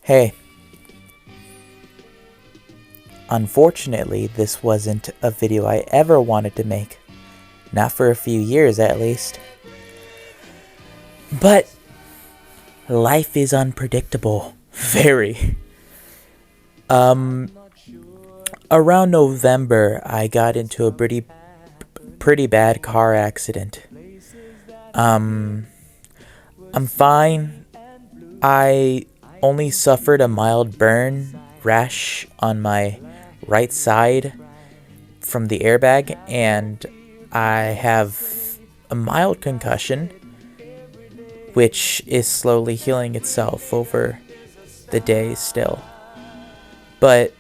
Hey, unfortunately, this wasn't a video I ever wanted to make. Not for a few years, at least. But life is unpredictable. Very. Around November, I got into a pretty bad car accident. I'm fine. I only suffered a mild burn rash on my right side from the airbag, and I have a mild concussion, which is slowly healing itself over the days still. But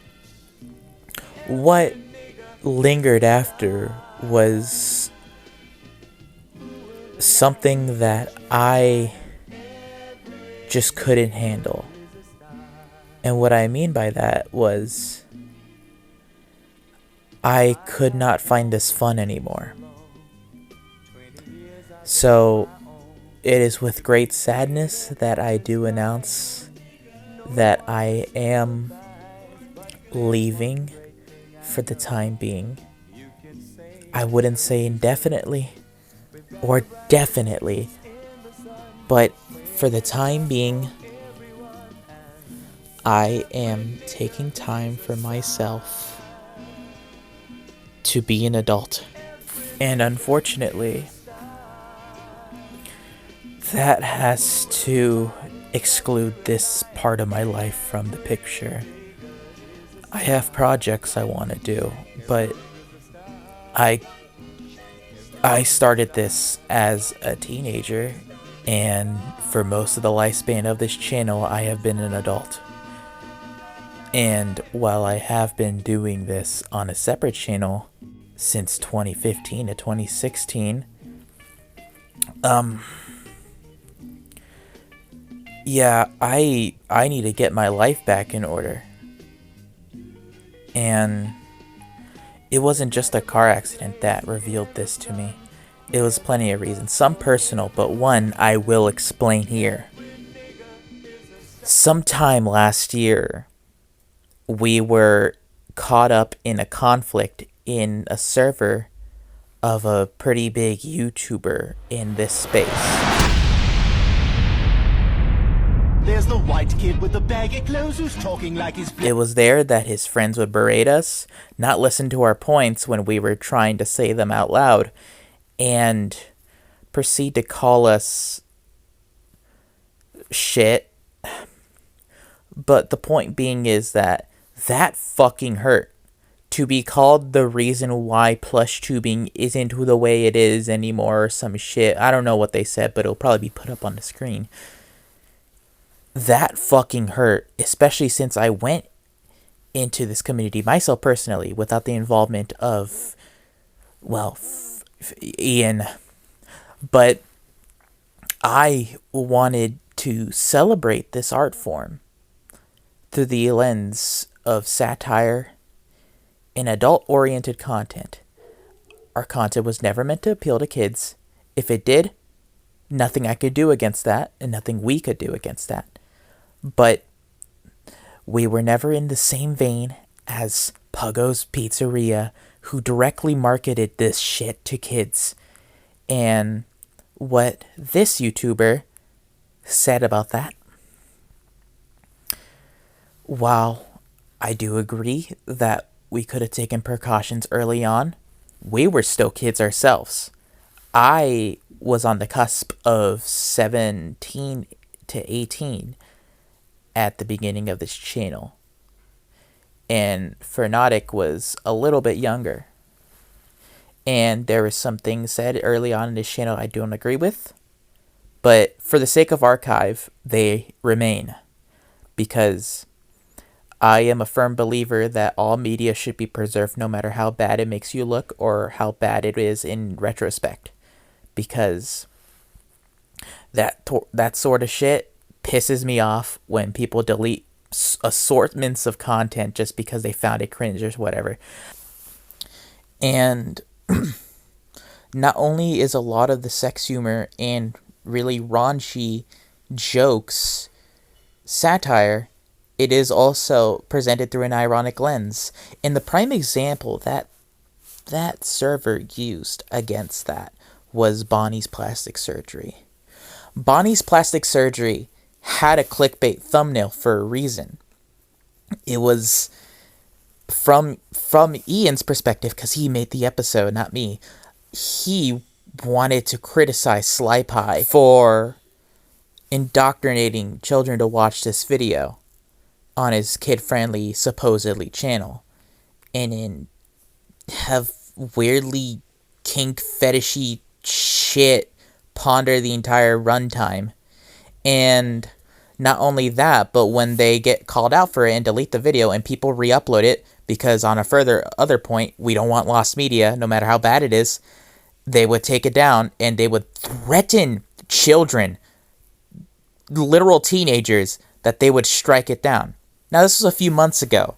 what lingered after was something that I just couldn't handle. And what I mean by that was I could not find this fun anymore. So it is with great sadness that I do announce that I am leaving for the time being. I wouldn't say indefinitely or definitely, but for the time being, I am taking time for myself to be an adult. And unfortunately, that has to exclude this part of my life from the picture. I have projects I want to do, but I started this as a teenager, and for most of the lifespan of this channel, I have been an adult. And while I have been doing this on a separate channel since 2015 to 2016, yeah, I need to get my life back in order. And it wasn't just a car accident that revealed this to me. It was plenty of reasons, some personal, but one I will explain here. Sometime last year, we were caught up in a conflict in a server of a pretty big YouTuber in this space. There's the white kid with the baggy clothes who's talking like he's... It was there that his friends would berate us, not listen to our points when we were trying to say them out loud, and proceed to call us shit. But the point being is that fucking hurt. To be called the reason why plush tubing isn't the way it is anymore or some shit. I don't know what they said, but it'll probably be put up on the screen. That fucking hurt, especially since I went into this community myself personally without the involvement of, well, Ian. But I wanted to celebrate this art form through the lens of satire and adult-oriented content. Our content was never meant to appeal to kids. If it did, nothing I could do against that, and nothing we could do against that. But we were never in the same vein as Puggo's Pizzeria, who directly marketed this shit to kids. And what this YouTuber said about that, while I do agree that we could have taken precautions early on, we were still kids ourselves. I was on the cusp of 17 to 18 at the beginning of this channel. And Fernotic was a little bit younger. And there was some things said early on in this channel I don't agree with. But for the sake of archive, they remain. Because I am a firm believer that all media should be preserved no matter how bad it makes you look or how bad it is in retrospect. Because that sort of shit pisses me off when people delete assortments of content just because they found it cringe or whatever. And not only is a lot of the sex humor and really raunchy jokes satire, it is also presented through an ironic lens. And the prime example that server used against that was Bonnie's plastic surgery. Bonnie's plastic surgery had a clickbait thumbnail for a reason. It was from Ian's perspective, because he made the episode, not me. He wanted to criticize Sly Pie for indoctrinating children to watch this video on his kid-friendly, supposedly, channel, and then have weirdly kink fetishy shit ponder the entire runtime. And not only that, but when they get called out for it and delete the video and people re-upload it, because on a further other point, we don't want lost media, no matter how bad it is, they would take it down and they would threaten children, literal teenagers, that they would strike it down. Now, this was a few months ago.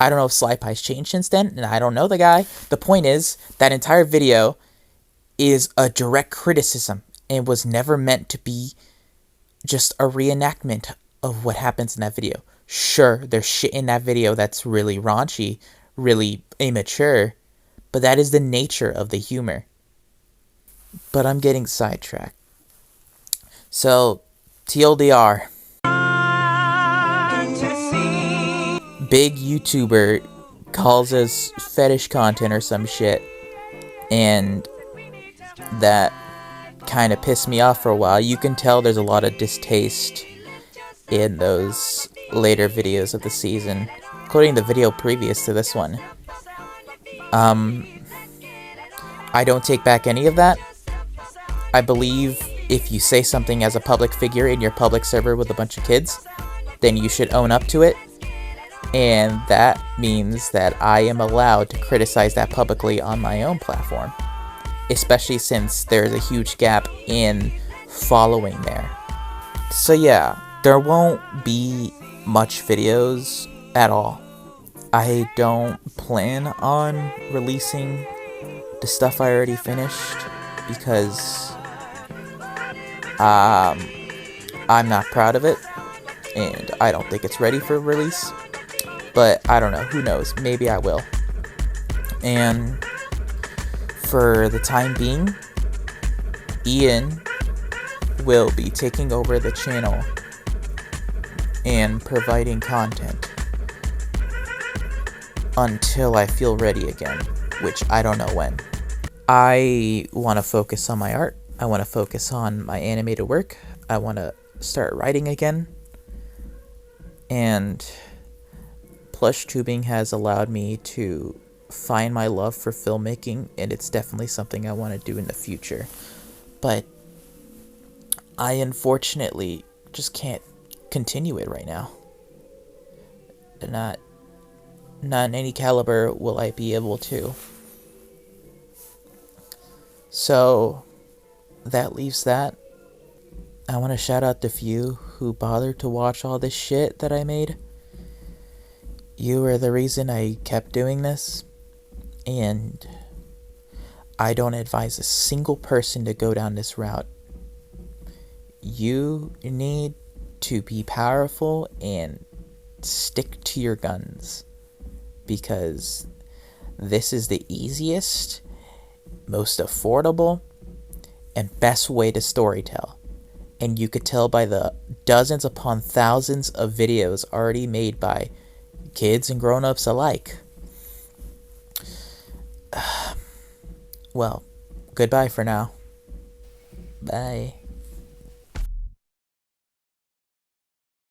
I don't know if Sly Pie's changed since then, and I don't know the guy. The point is, that entire video is a direct criticism and was never meant to be just a reenactment of what happens in that video. Sure, there's shit in that video that's really raunchy, really immature, but that is the nature of the humor. But I'm getting sidetracked. So, TLDR. Big YouTuber calls us fetish content or some shit, and that kind of pissed me off for a while. You can tell there's a lot of distaste in those later videos of the season, including the video previous to this one. I don't take back any of that. I believe if you say something as a public figure in your public server with a bunch of kids, then you should own up to it. And that means that I am allowed to criticize that publicly on my own platform. Especially since there's a huge gap in following there. So yeah, there won't be much videos at all. I don't plan on releasing the stuff I already finished because I'm not proud of it and I don't think it's ready for release. But I don't know, who knows, maybe I will. And for the time being, Ian will be taking over the channel and providing content until I feel ready again, which I don't know when. I want to focus on my art. I want to focus on my animated work. I want to start writing again. And plush tubing has allowed me to find my love for filmmaking, and it's definitely something I want to do in the future. But I unfortunately just can't continue it right now. Not in any caliber will I be able to. So that leaves that. I want to shout out the few who bothered to watch all this shit that I made. You are the reason I kept doing this, and I don't advise a single person to go down this route. You need to be powerful and stick to your guns, because this is the easiest, most affordable, and best way to storytell. And you could tell by the dozens upon thousands of videos already made by kids and grown-ups alike. Well, goodbye for now. Bye.